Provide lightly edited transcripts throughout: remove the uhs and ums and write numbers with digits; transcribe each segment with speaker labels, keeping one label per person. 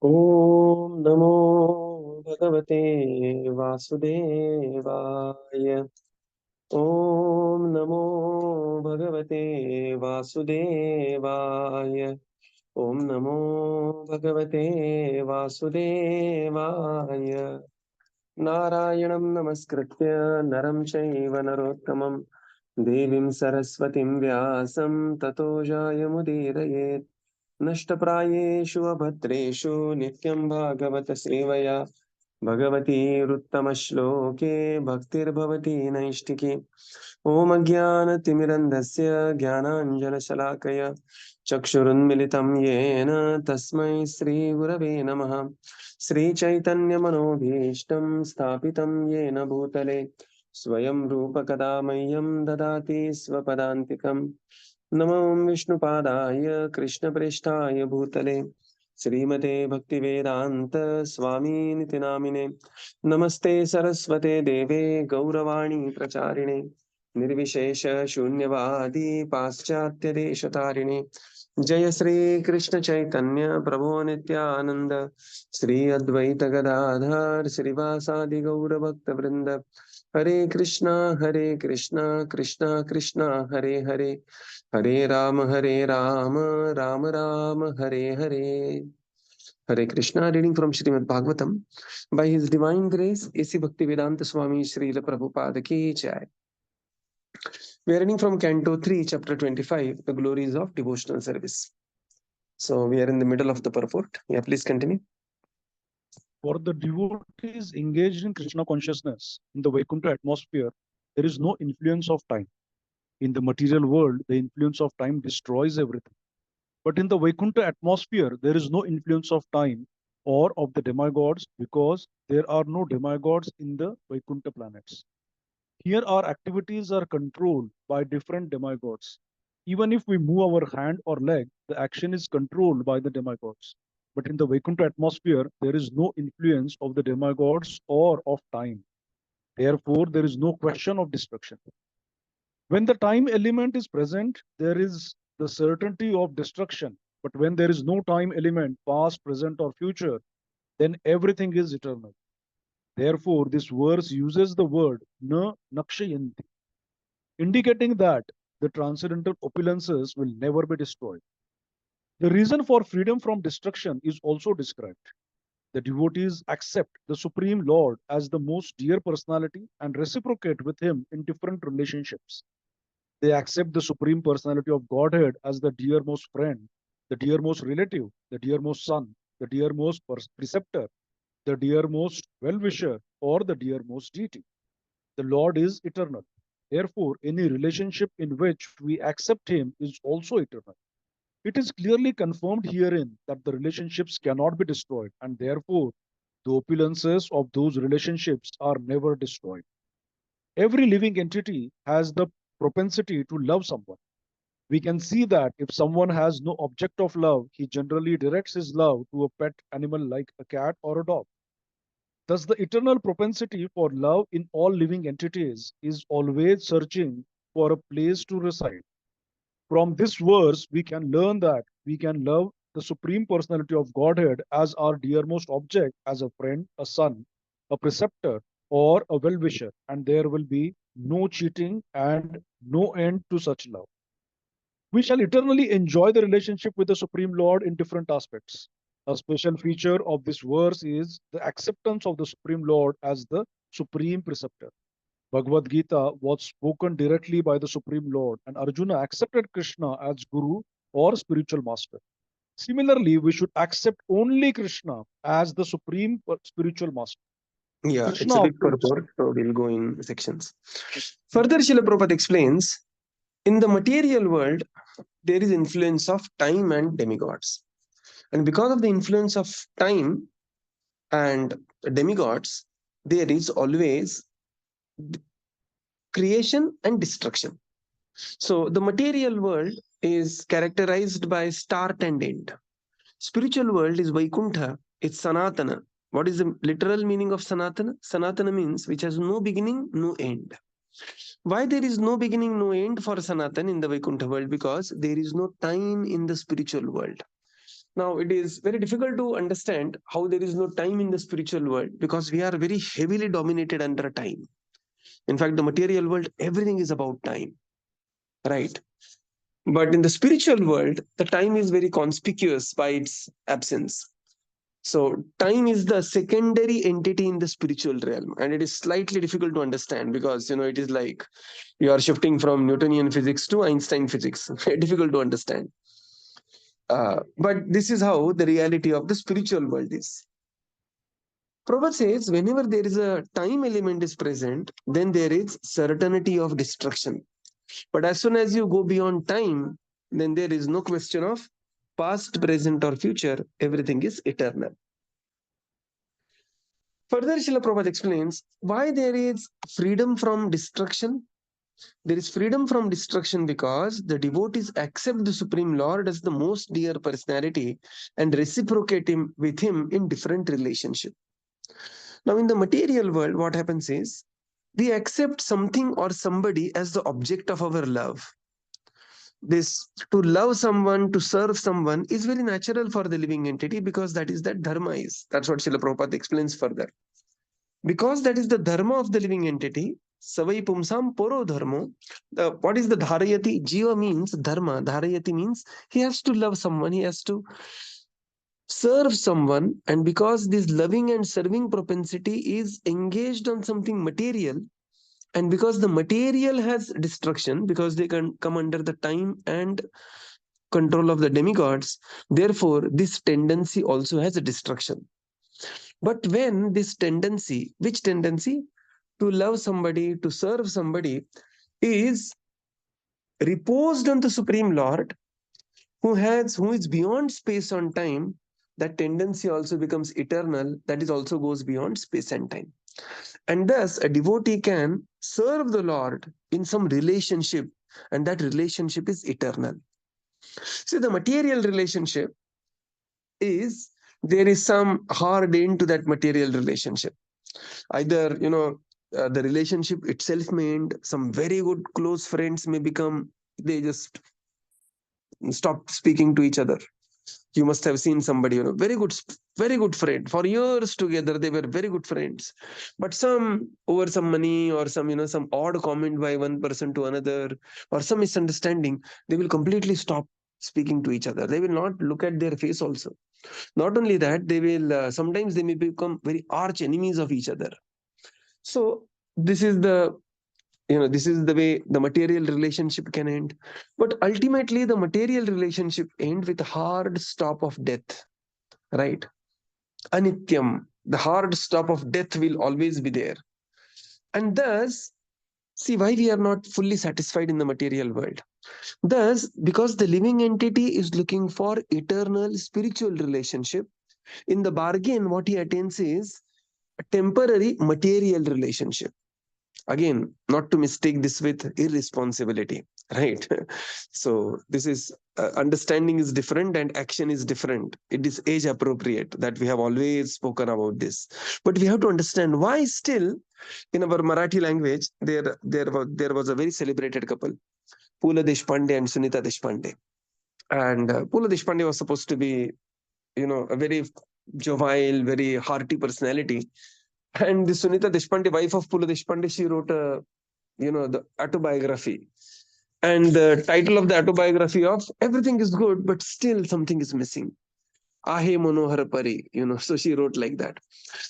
Speaker 1: Om Namo Bhagavate Vasudevaya. Om Namo Bhagavate Vasudevaya. Om Namo Bhagavate Vasudevaya. Narayanam Namaskritya Naram Chaiva Narottamam Devim Saraswatim Vyasam Tato Jayamudiraye. नष्टप्रायेषु अभद्रेषु नित्यं भागवत सेवया भगवती उत्तमश्लोके भक्तिर्भवति नैष्टिकी ॐ अज्ञानतिमिरन्धस्य ज्ञानाञ्जनशलाकया चक्षुरुन्मिलितं येन तस्मै श्रीगुरवे नमः श्रीचैतन्यमनोभीष्टं स्थापितं येन भूतले स्वयं रूपकदा मह्यं ददाति स्वपदान्तिकम् नमो विष्णुपादाय कृष्णप्रेष्ठाय भूतले श्रीमते भक्तिवेदान्त स्वामीनिति नामिने नमस्ते सरस्वते देवे गौरवाणी प्रचारिणे निर्विशेष शून्यवादी पाश्चात्य देशतारिणे जय श्री कृष्ण चैतन्य प्रभो नित्यानंद श्री अद्वैत गदाधर श्रीवासादि गौर भक्त वृंद हरे Krishna Krishna Krishna Hare Hare Hare Ram Ram Ram Hare Hare. Hare Krishna. Reading from Śrīmad-Bhāgavatam. By His Divine Grace, A.C. Bhaktivedanta Swami Srila Prabhupada Ki Jai. We are reading from Canto 3, Chapter 25, the Glories of Devotional Service. So we are in the middle of the purport. Yeah, please continue.
Speaker 2: For the devotees engaged in Krishna consciousness in the Vaikuntha atmosphere, there is no influence of time. In the material world, the influence of time destroys everything. But in the Vaikuntha atmosphere, there is no influence of time or of the demigods because there are no demigods in the Vaikuntha planets. Here, our activities are controlled by different demigods. Even if we move our hand or leg, the action is controlled by the demigods. But in the Vaikuntha atmosphere, there is no influence of the demigods or of time. Therefore, there is no question of destruction. When the time element is present, there is the certainty of destruction. But when there is no time element, past, present, or future, then everything is eternal. Therefore, this verse uses the word na nakshayanti, indicating that the transcendental opulences will never be destroyed. The reason for freedom from destruction is also described. The devotees accept the Supreme Lord as the most dear personality and reciprocate with him in different relationships. They accept the Supreme Personality of Godhead as the dearmost friend, the dearmost relative, the dearmost son, the dearmost preceptor, the dearmost well-wisher, or the dearmost deity. The Lord is eternal. Therefore, any relationship in which we accept him is also eternal. It is clearly confirmed herein that the relationships cannot be destroyed, and therefore the opulences of those relationships are never destroyed. Every living entity has the propensity to love someone. We can see that if someone has no object of love, he generally directs his love to a pet animal like a cat or a dog. Thus, the eternal propensity for love in all living entities is always searching for a place to reside. From this verse, we can learn that we can love the Supreme Personality of Godhead as our dearmost object, as a friend, a son, a preceptor, or a well wisher, and there will be no cheating and no end to such love. We shall eternally enjoy the relationship with the Supreme Lord in different aspects. A special feature of this verse is the acceptance of the Supreme Lord as the Supreme Preceptor. Bhagavad Gita was spoken directly by the Supreme Lord, and Arjuna accepted Krishna as Guru or spiritual master. Similarly, we should accept only Krishna as the Supreme Spiritual Master.
Speaker 1: Yeah,
Speaker 2: Krishna,
Speaker 1: it's a
Speaker 2: of
Speaker 1: big
Speaker 2: course,
Speaker 1: purport, so we'll go in sections. Further, Srila Prabhupada explains, in the material world, there is influence of time and demigods. And because of the influence of time and demigods, there is always creation and destruction. So the material world is characterized by start and end. Spiritual world is Vaikuntha, it's Sanatana. What is the literal meaning of Sanatana? Sanatana means which has no beginning, no end. Why there is no beginning, no end for Sanatan in the Vaikuntha world? Because there is no time in the spiritual world. Now, it is very difficult to understand how there is no time in the spiritual world, because we are very heavily dominated under time. In fact, the material world, everything is about time, right? But in the spiritual world, the time is very conspicuous by its absence. So, time is the secondary entity in the spiritual realm, and it is slightly difficult to understand, because it is like you are shifting from Newtonian physics to Einstein physics. Difficult to understand. But this is how the reality of the spiritual world is. Prabhupada says, whenever there is a time element is present, then there is certainty of destruction. But as soon as you go beyond time, then there is no question of past, present, or future. Everything is eternal. Further, Srila Prabhupada explains why there is freedom from destruction. There is freedom from destruction because the devotees accept the Supreme Lord as the most dear personality and reciprocate with him in different relationships. Now, in the material world, what happens is we accept something or somebody as the object of our love. This to love someone, to serve someone is very natural for the living entity, because that is that dharma is. That's what Srila Prabhupada explains further. Because that is the dharma of the living entity, savai pumsam poro dharmo. What is the dharayati? Jiva means dharma. Dharayati means he has to love someone, he has to serve someone. And because this loving and serving propensity is engaged on something material, and because the material has destruction, because they can come under the time and control of the demigods, therefore this tendency also has a destruction. But when this tendency, which tendency? To love somebody, to serve somebody, is reposed on the Supreme Lord, who is beyond space and time, that tendency also becomes eternal. That is also goes beyond space and time. And thus, a devotee can serve the Lord in some relationship, and that relationship is eternal. See, the material relationship is, there is some hard end to that material relationship. Either, the relationship itself may end, some very good close friends may become, they just stop speaking to each other. You must have seen somebody, very good friend. For years together, they were very good friends. But over some money, or some odd comment by one person to another, or some misunderstanding, they will completely stop speaking to each other. They will not look at their face also. Not only that, they will, sometimes they may become very arch enemies of each other. So this is the way the material relationship can end. But ultimately, the material relationship end with a hard stop of death, right? Anityam, the hard stop of death will always be there. And thus, see why we are not fully satisfied in the material world. Thus, because the living entity is looking for eternal spiritual relationship, in the bargain, what he attains is a temporary material relationship. Again, not to mistake this with irresponsibility, right? So this is understanding is different and action is different. It is age appropriate, that we have always spoken about this. But we have to understand why still in our Marathi language there was a very celebrated couple, Pula Deshpande and Sunita Deshpande. And Pula Deshpande was supposed to be, a very jovial, very hearty personality. And the Sunita Deshpande, wife of Pula Deshpande, she wrote the autobiography. And the title of the autobiography of everything is good, but still something is missing. Ahe Manohar Pari, so she wrote like that.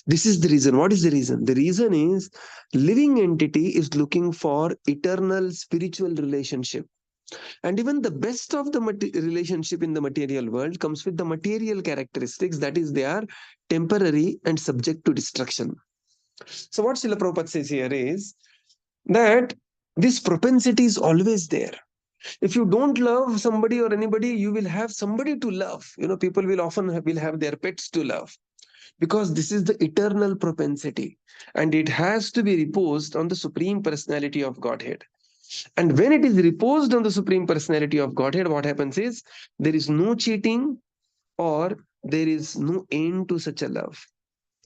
Speaker 1: This is the reason. What is the reason? The reason is living entity is looking for eternal spiritual relationship. And even the best of the relationship in the material world comes with the material characteristics. That is, they are temporary and subject to destruction. So what Srila Prabhupada says here is that this propensity is always there. If you don't love somebody or anybody, you will have somebody to love. People will often have their pets to love, because this is the eternal propensity, and it has to be reposed on the Supreme Personality of Godhead. And when it is reposed on the Supreme Personality of Godhead, what happens is there is no cheating, or there is no end to such a love.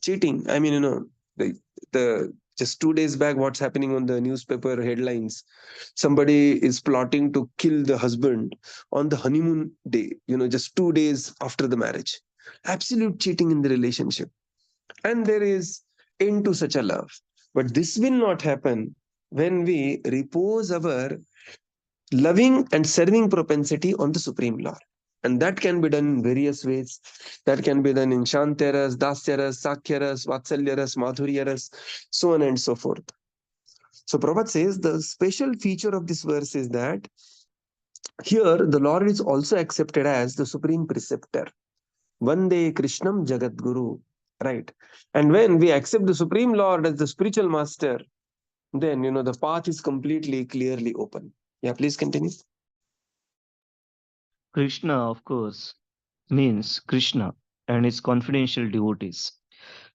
Speaker 1: Cheating, I mean, the Just 2 days back, what's happening on the newspaper headlines? Somebody is plotting to kill the husband on the honeymoon day, just 2 days after the marriage. Absolute cheating in the relationship. And there is end to such a love. But this will not happen when we repose our loving and serving propensity on the Supreme Lord. And that can be done in various ways. That can be done in Shantaras, Dasyaras, Sakyaras, Vatsalyaras, Madhuryaras, so on and so forth. So Prabhupada says the special feature of this verse is that here the Lord is also accepted as the Supreme Preceptor. Vande Krishnam Jagat Guru. Right. And when we accept the Supreme Lord as the spiritual master, then the path is completely clearly open. Yeah, please continue.
Speaker 3: Krishna, of course, means Krishna and his confidential devotees.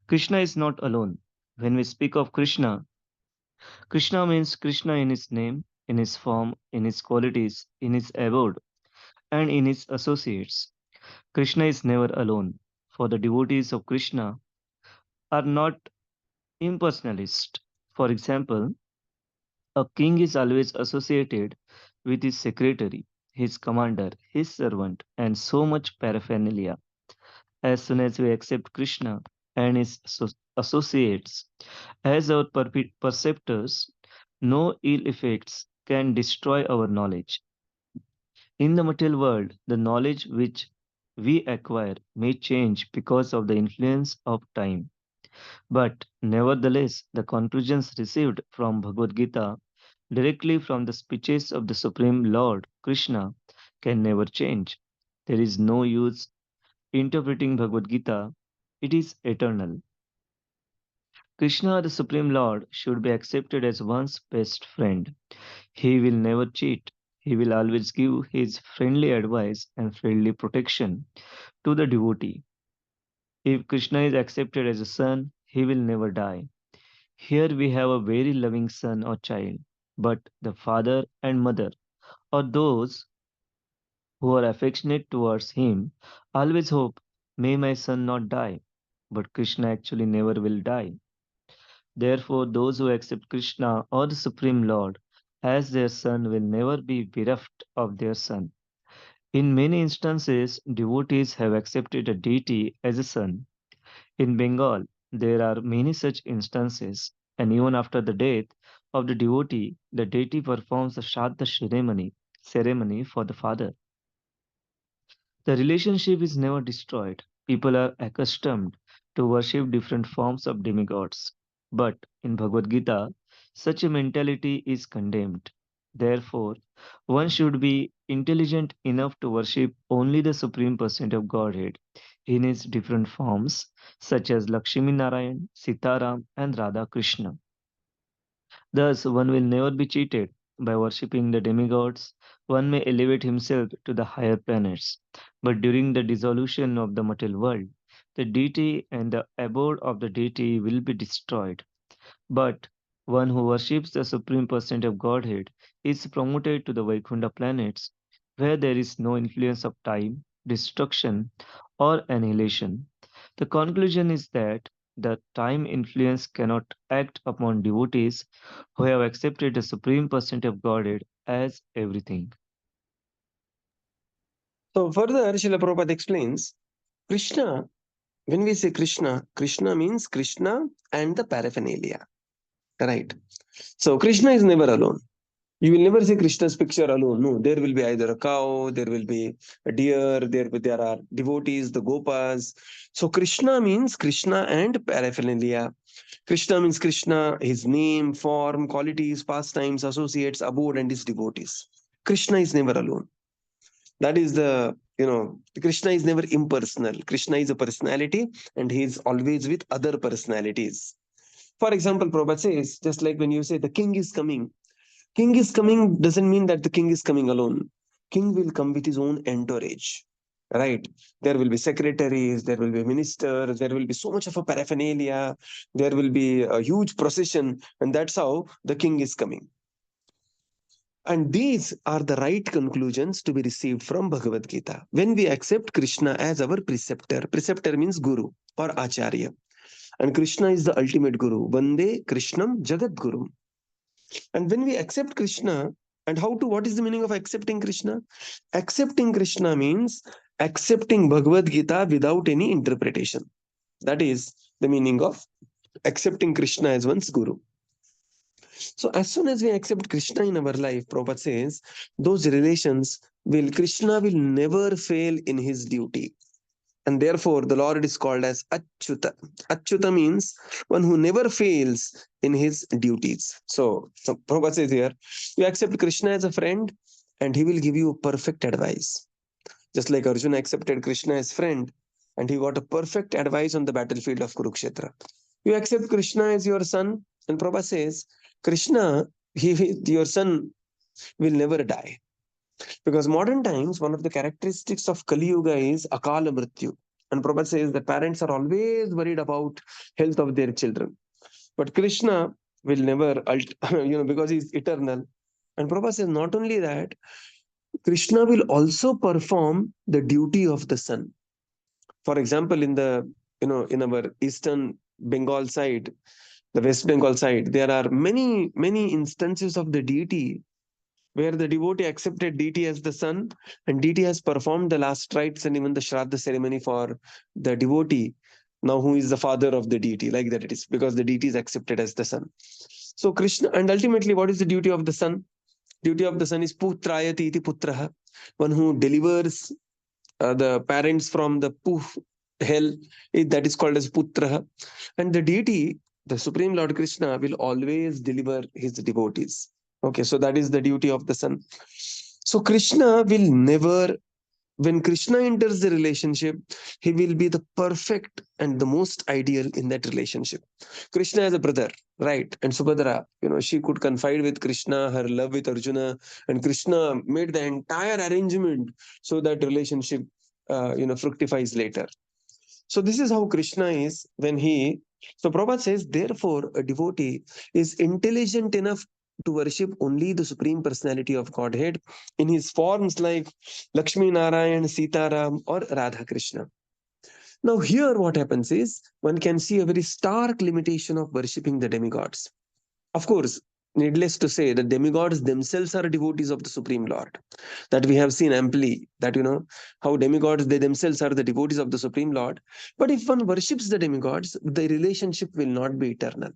Speaker 3: Krishna is not alone. When we speak of Krishna, Krishna means Krishna in his name, in his form, in his qualities, in his abode, and in his associates. Krishna is never alone, for the devotees of Krishna are not impersonalist. For example, a king is always associated with his secretary, his commander, his servant, and so much paraphernalia. As soon as we accept Krishna and his associates as our perceptors, no ill effects can destroy our knowledge. In the material world, the knowledge which we acquire may change because of the influence of time. But nevertheless, the conclusions received from Bhagavad Gita directly from the speeches of the Supreme Lord Krishna can never change. There is no use interpreting Bhagavad Gita, it is eternal. Krishna, the Supreme Lord, should be accepted as one's best friend. He will never cheat. He will always give his friendly advice and friendly protection to the devotee. If Krishna is accepted as a son, he will never die. Here we have a very loving son or child, but the father and mother, or those who are affectionate towards him, always hope, may my son not die. But Krishna actually never will die. Therefore, those who accept Krishna or the Supreme Lord as their son will never be bereft of their son. In many instances, devotees have accepted a deity as a son. In Bengal, there are many such instances, and even after the death of the deity performs a Shraddha ceremony for the father. The relationship is never destroyed. People are accustomed to worship different forms of demigods. But in Bhagavad Gita, such a mentality is condemned. Therefore, one should be intelligent enough to worship only the Supreme Personality of Godhead in its different forms, such as Lakshmi Narayan, Sitaram, and Radha Krishna. Thus, one will never be cheated. By worshipping the demigods, one may elevate himself to the higher planets. But during the dissolution of the material world, the deity and the abode of the deity will be destroyed. But one who worships the Supreme Personality of Godhead is promoted to the Vaikuntha planets, where there is no influence of time, destruction, or annihilation. The conclusion is that the time influence cannot act upon devotees who have accepted the Supreme Personality of Godhead as everything.
Speaker 1: So further, Srila Prabhupada explains, Krishna, when we say Krishna, Krishna means Krishna and the paraphernalia. Right. So Krishna is never alone. You will never see Krishna's picture alone. No, there will be either a cow, there will be a deer, there are devotees, the gopas. So Krishna means Krishna and paraphernalia. Krishna means Krishna, his name, form, qualities, pastimes, associates, abode, and his devotees. Krishna is never alone. That is Krishna is never impersonal. Krishna is a personality and he is always with other personalities. For example, Prabhupada says, just like when you say the king is coming doesn't mean that the king is coming alone. King will come with his own entourage, right? There will be secretaries, there will be ministers, there will be so much of a paraphernalia, there will be a huge procession, and that's how the king is coming. And these are the right conclusions to be received from Bhagavad Gita. When we accept Krishna as our preceptor, preceptor means guru or acharya. And Krishna is the ultimate Guru. Vande Krishnam Jagat Guru. And when we accept Krishna, and what is the meaning of accepting Krishna? Accepting Krishna means accepting Bhagavad Gita without any interpretation. That is the meaning of accepting Krishna as one's Guru. So as soon as we accept Krishna in our life, Prabhupada says, Krishna will never fail in his duty. And therefore, the Lord is called as Achyuta. Achyuta means one who never fails in his duties. So Prabhupada says here, you accept Krishna as a friend and he will give you perfect advice. Just like Arjuna accepted Krishna as friend and he got a perfect advice on the battlefield of Kurukshetra. You accept Krishna as your son, and Prabhupada says, Krishna, your son will never die. Because modern times, one of the characteristics of Kali Yuga is Akala Mrityu. And Prabhupada says that parents are always worried about health of their children. But Krishna will never, because he's eternal. And Prabhupada says not only that, Krishna will also perform the duty of the sun. For example, in our eastern Bengal side, the West Bengal side, there are many, many instances of the deity where the devotee accepted deity as the sun, and deity has performed the last rites and even the Shraddha ceremony for the devotee, now who is the father of the deity, like that it is, because the deity is accepted as the sun. So Krishna, and ultimately, what is the duty of the sun? Duty of the sun is putrayati iti putraha, one who delivers the parents from the hell, that is called as putraha. And the deity, the Supreme Lord Krishna, will always deliver his devotees. Okay, so that is the duty of the sun. So Krishna will never, when Krishna enters the relationship, he will be the perfect and the most ideal in that relationship. Krishna has a brother, right? And Subhadra, she could confide with Krishna her love with Arjuna, and Krishna made the entire arrangement so that relationship, fructifies later. So this is how Krishna is so Prabhupada says, therefore, a devotee is intelligent enough to worship only the Supreme Personality of Godhead in his forms like Lakshmi Narayan, Sitaram, or Radha Krishna. Now here what happens is, one can see a very stark limitation of worshipping the demigods. Of course, needless to say, the demigods themselves are devotees of the Supreme Lord. That we have seen amply, that how demigods, they themselves are the devotees of the Supreme Lord. But if one worships the demigods, the relationship will not be eternal.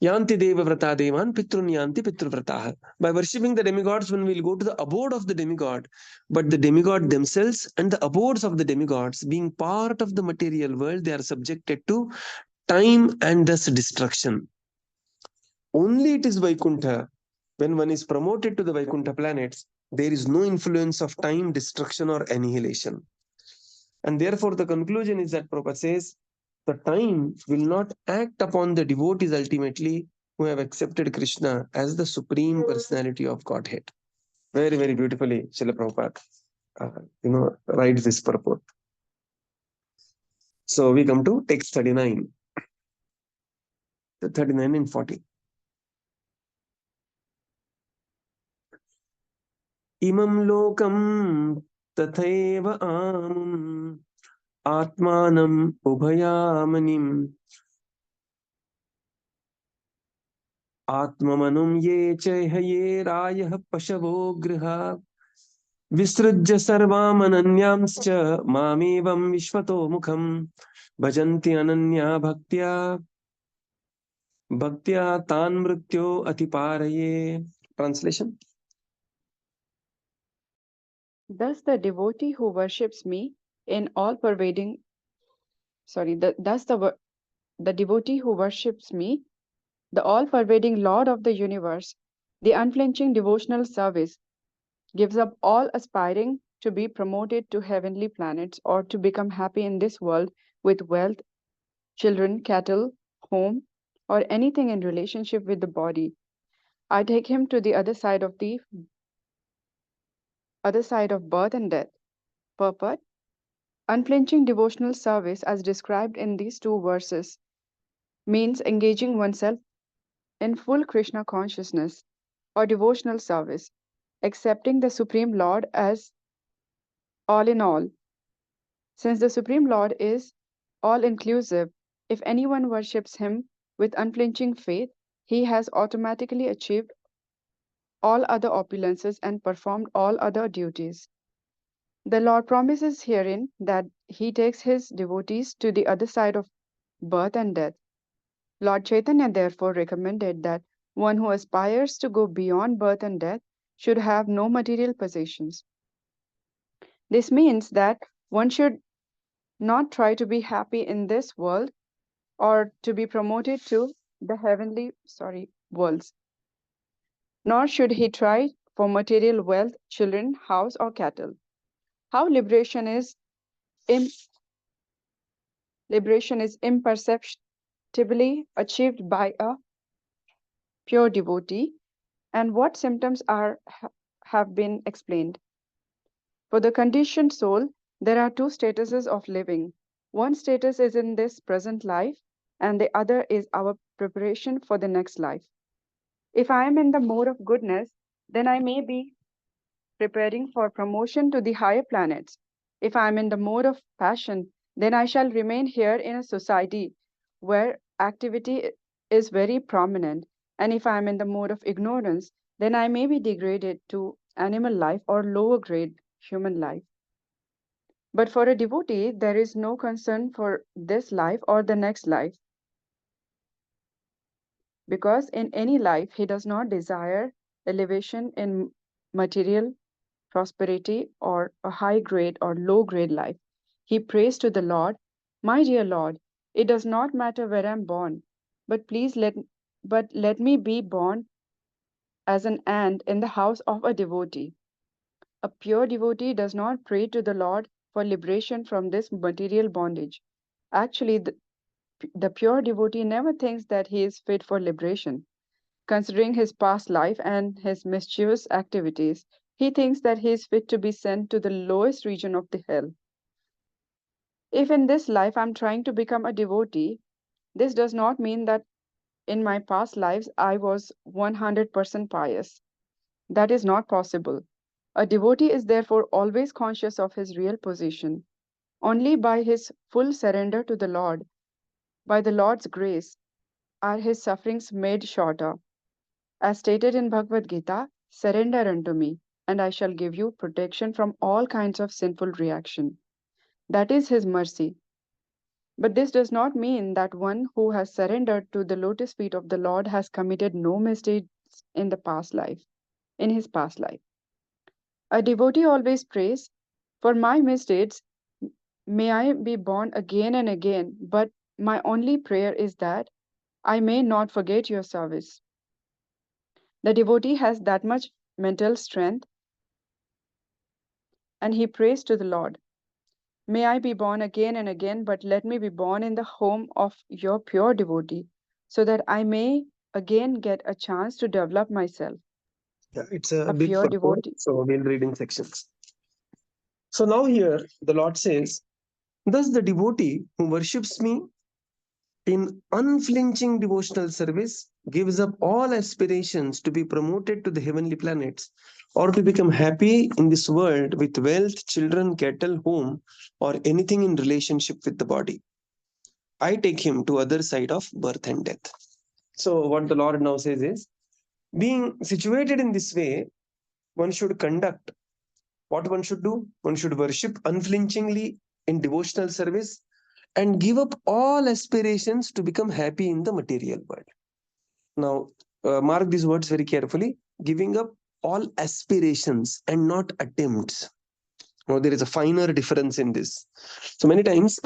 Speaker 1: Yanti deva vrata devan pitrun yanti pitruvrataha. By worshipping the demigods, one will go to the abode of the demigod. But the demigod themselves and the abodes of the demigods, being part of the material world, they are subjected to time and thus destruction. Only it is Vaikuntha. When one is promoted to the Vaikuntha planets, there is no influence of time, destruction, or annihilation. And therefore, the conclusion is that Prabhupada says, the time will not act upon the devotees ultimately who have accepted Krishna as the Supreme Personality of Godhead. Very, very beautifully, Srila Prabhupada, writes this purport. So we come to text 39. 39 and 40. Imam lokam tathaiva amum atmanam ubhayamanim atmamanum ye chayhaye rayah pashavo griha visrujya sarvam ananyamscha mamevam vishvato mukham bhajanti ananya bhaktya tan mrityo atiparaye. Translation.
Speaker 4: Thus the devotee who worships me in all-pervading, the devotee who worships me, the all-pervading Lord of the universe, the unflinching devotional service, gives up all aspiring to be promoted to heavenly planets or to become happy in this world with wealth, children, cattle, home, or anything in relationship with the body. I take him to the other side of birth and death. Purport. Unflinching devotional service, as described in these two verses, means engaging oneself in full Krishna consciousness or devotional service, accepting the Supreme Lord as all in all. Since the Supreme Lord is all-inclusive, If anyone worships him with unflinching faith, he has automatically achieved all other opulences and performed all other duties. The Lord promises herein that he takes his devotees to the other side of birth and death. Lord Chaitanya therefore recommended that one who aspires to go beyond birth and death should have no material possessions. This means that one should not try to be happy in this world or to be promoted to the heavenly worlds, nor should he try for material wealth, children, house, or cattle. How liberation is imperceptibly achieved by a pure devotee, and what symptoms have been explained. For the conditioned soul, there are two statuses of living. One status is in this present life, and the other is our preparation for the next life. If I am in the mode of goodness, then I may be preparing for promotion to the higher planets. If I am in the mode of passion, then I shall remain here in a society where activity is very prominent. And if I am in the mode of ignorance, then I may be degraded to animal life or lower grade human life. But for a devotee, there is no concern for this life or the next life, because in any life he does not desire elevation in material prosperity or a high grade or low grade life. He prays to the Lord, "My dear Lord, it does not matter where I'm born, but let me be born as an ant in the house of a devotee." A pure devotee does not pray to the Lord for liberation from this material bondage. Actually, the pure devotee never thinks that he is fit for liberation. Considering his past life and his mischievous activities, he thinks that he is fit to be sent to the lowest region of the hell. If in this life I'm trying to become a devotee, this does not mean that in my past lives I was 100% pious. That is not possible. A devotee is therefore always conscious of his real position. Only by his full surrender to the Lord, by the Lord's grace, are his sufferings made shorter. As stated in Bhagavad Gita, "Surrender unto me, and I shall give you protection from all kinds of sinful reaction." That is his mercy. But this does not mean that one who has surrendered to the lotus feet of the Lord has committed no mistakes in his past life. A devotee always prays, "For my misdeeds, may I be born again and again, but my only prayer is that I may not forget your service." The devotee has that much mental strength, and he prays to the Lord, "May I be born again and again, but let me be born in the home of your pure devotee, so that I may again get a chance to develop myself."
Speaker 1: Yeah, it's a
Speaker 4: A
Speaker 1: big
Speaker 4: pure
Speaker 1: purport,
Speaker 4: devotee.
Speaker 1: so we'll read in sections. So now here the Lord says, "Thus the devotee who worships me in unflinching devotional service gives up all aspirations to be promoted to the heavenly planets or to become happy in this world with wealth, children, cattle, home, or anything in relationship with the body. I take him to other side of birth and death." So what the Lord now says is, being situated in this way, one should conduct what one should do. One should worship unflinchingly in devotional service and give up all aspirations to become happy in the material world. Now, mark these words very carefully. Giving up all aspirations and not attempts. Now, there is a finer difference in this. So many times,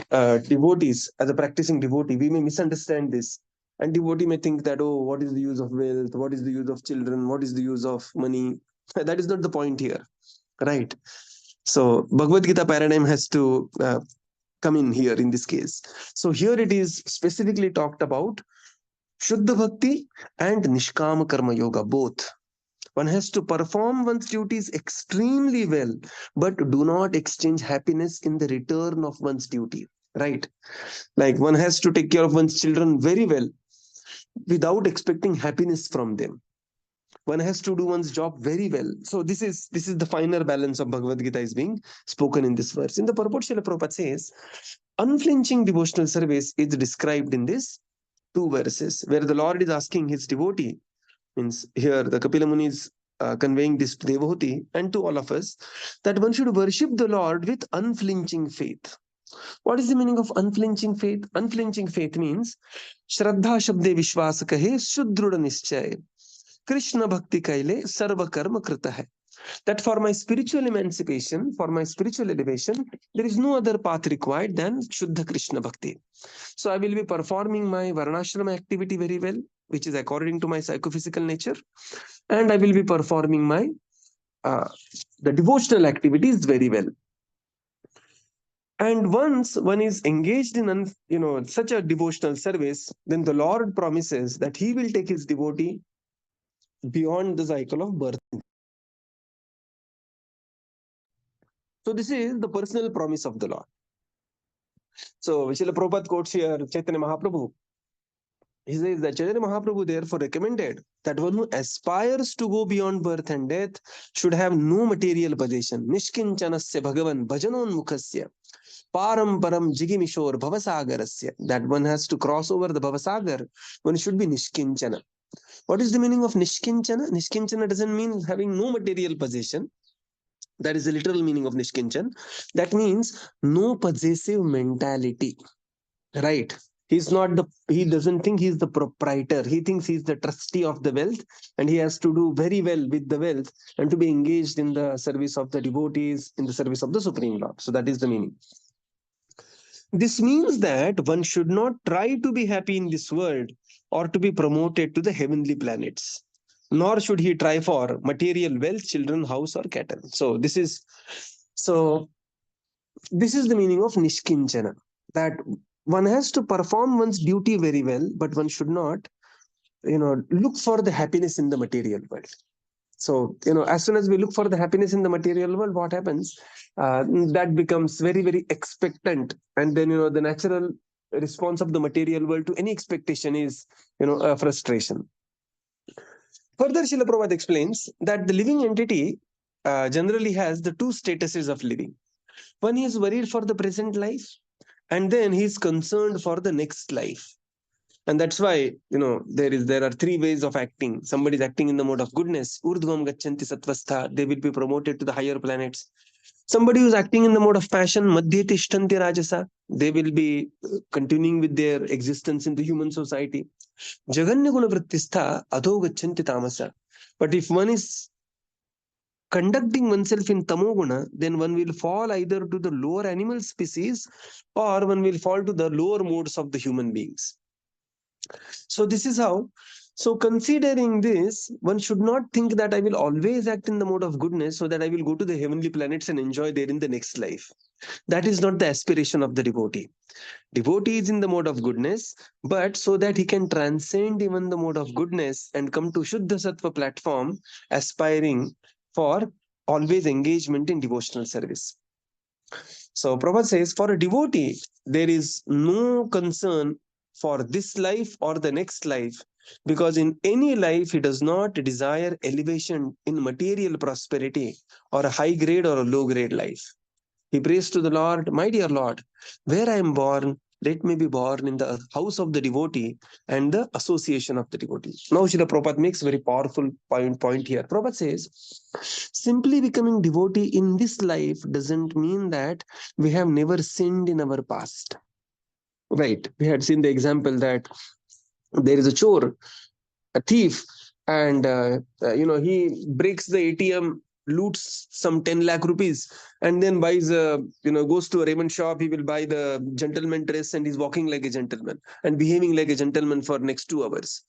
Speaker 1: devotees, as a practicing devotee, we may misunderstand this. And devotee may think that, oh, what is the use of wealth? What is the use of children? What is the use of money? That is not the point here, right? So Bhagavad Gita paradigm has to come in here in this case. So here it is specifically talked about Shuddha Bhakti and Nishkama Karma Yoga, both. One has to perform one's duties extremely well, but do not exchange happiness in the return of one's duty, right? Like one has to take care of one's children very well without expecting happiness from them. One has to do one's job very well. So this is the finer balance of Bhagavad Gita is being spoken in this verse. In the purport, Srila Prabhupada says, unflinching devotional service is described in these two verses, where the Lord is asking his devotee, means here the Kapila Muni is conveying this to Devahūti and to all of us, that one should worship the Lord with unflinching faith. What is the meaning of unflinching faith? Unflinching faith means Shraddha Shabde Vishwas Kahe Shuddruda Nischay Krishna Bhakti Kaile Sarva Karma Krita Hai. That for my spiritual emancipation, for my spiritual elevation, there is no other path required than Shuddha Krishna Bhakti. So I will be performing my Varnashrama activity very well, which is according to my psychophysical nature, and I will be performing my the devotional activities very well. And once one is engaged in such a devotional service, then the Lord promises that he will take his devotee beyond the cycle of birth. So this is the personal promise of the Lord. So Srila Prabhupada quotes here Chaitanya Mahaprabhu. He says that Chaitanya Mahaprabhu therefore recommended that one who aspires to go beyond birth and death should have no material possession. Nishkinchanasya bhagavan bhajanon mukhasya param param jigimishor bhavasagarasya. That one has to cross over the bhavasagar. One should be nishkinchana. What is the meaning of nishkinchana? Nishkinchana doesn't mean having no material possession. That is the literal meaning of nishkinchan. That means no possessive mentality. Right? He doesn't think he's the proprietor. He thinks he's the trustee of the wealth, and he has to do very well with the wealth and to be engaged in the service of the devotees, in the service of the Supreme Lord. So that is the meaning. This means that one should not try to be happy in this world or to be promoted to the heavenly planets, nor should he try for material wealth, children, house, or cattle. So this is the meaning of nishkinchana, that one has to perform one's duty very well, but one should not, look for the happiness in the material world. So, as soon as we look for the happiness in the material world, what happens? That becomes very, very expectant. And then, the natural response of the material world to any expectation is, a frustration. Further, Srila Prabhupada explains that the living entity generally has the two statuses of living. One is worried for the present life, and then he is concerned for the next life. And that's why, there are three ways of acting. Somebody is acting in the mode of goodness, urdhvam gacchanti sattvastha, they will be promoted to the higher planets. Somebody who is acting in the mode of passion, madhye tishtanti rajasa, they will be continuing with their existence in the human society. Jaganya guna vrittistha adho gacchanti tamasa. But if one is conducting oneself in tamoguna, then one will fall either to the lower animal species or one will fall to the lower modes of the human beings. So this is how. So considering this, one should not think that I will always act in the mode of goodness so that I will go to the heavenly planets and enjoy there in the next life. That is not the aspiration of the devotee. Devotee is in the mode of goodness, but so that he can transcend even the mode of goodness and come to Shuddha Sattva platform, aspiring for always engagement in devotional service. So Prabhupada says, for a devotee, there is no concern for this life or the next life, because in any life he does not desire elevation in material prosperity or a high grade or a low grade life. He prays to the Lord, my dear Lord, where I am born, let me be born in the house of the devotee and the association of the devotee. Now Srila Prabhupada makes a very powerful point here. Prabhupada says, simply becoming devotee in this life doesn't mean that we have never sinned in our past. Right. We had seen the example that there is a chore, a thief, and he breaks the ATM, loots some 10 lakh rupees, and then buys goes to a Raymond shop. He will buy the gentleman dress, and he's walking like a gentleman and behaving like a gentleman for next 2 hours.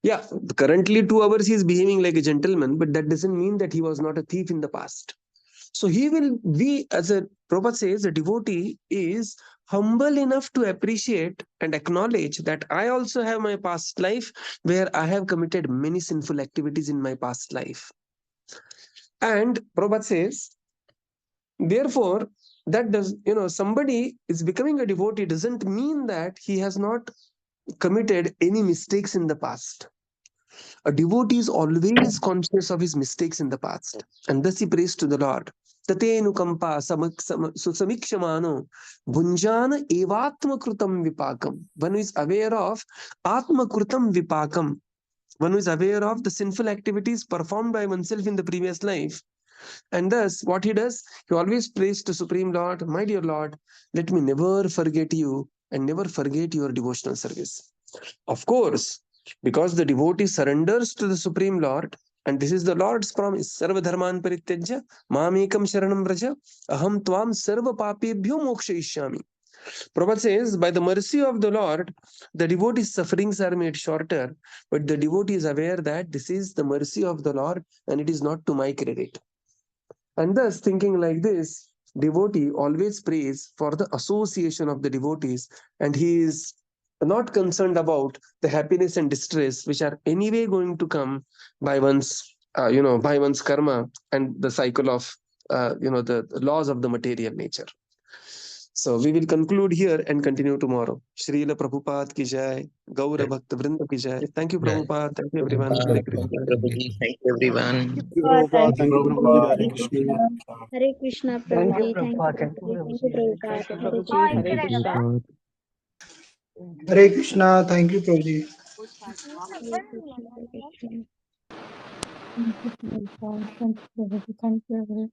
Speaker 1: Yeah, currently 2 hours he is behaving like a gentleman, but that doesn't mean that he was not a thief in the past. So as a Prabhupada says, a devotee is humble enough to appreciate and acknowledge that I also have my past life where I have committed many sinful activities in my past life. And Prabhupada says, therefore, that does, somebody is becoming a devotee doesn't mean that he has not committed any mistakes in the past. A devotee is always conscious of his mistakes in the past, and thus he prays to the Lord. tatenukampa susamikshmano bhunjana evatma krutam vipakam. One who is aware of atma krutam vipakam, one who is aware of the sinful activities performed by oneself in the previous life. And thus, what he does, he always prays to Supreme Lord, my dear Lord, let me never forget you and never forget your devotional service. Of course, because the devotee surrenders to the Supreme Lord, and this is the Lord's promise, Sarva Dharman Parityajya, Mamekam Sharanam Vraja, Aham Tvam Sarva Papebhyo Mokshayishyami. Prabhupada says, by the mercy of the Lord, the devotee's sufferings are made shorter, but the devotee is aware that this is the mercy of the Lord and it is not to my credit. And thus, thinking like this, devotee always prays for the association of the devotees, and he is not concerned about the happiness and distress which are anyway going to come by one's, by one's karma and the cycle of, the laws of the material nature. So we will conclude here and continue tomorrow. Srila Prabhupada ki jai, Gaura Bhakta Vrinda ki jai. Thank you, Prabhupada. Thank you, everyone. Hare Krishna.
Speaker 5: Prabhuji, thank you everyone.
Speaker 6: Thank you, Prabhupada. Thank you, Prabhuji. Hare Krishna.
Speaker 7: Hare Krishna,
Speaker 8: Thank you,
Speaker 7: Prabhuji. Thank you,
Speaker 8: Prabhupada. Thank you,
Speaker 7: Prabhuji. Thank
Speaker 8: Prabhuji.
Speaker 7: you, Prabhupada.
Speaker 4: Thank you,
Speaker 7: Hare
Speaker 4: Prabhuji.
Speaker 7: Krishna.
Speaker 4: Hare Krishna.
Speaker 6: Hare Krishna. Thank you, Prabhuji.
Speaker 7: Hare Krishna. Hare Krishna. Thank you, Prabhupada. Thank you, Prabhuji. Thank you, everyone.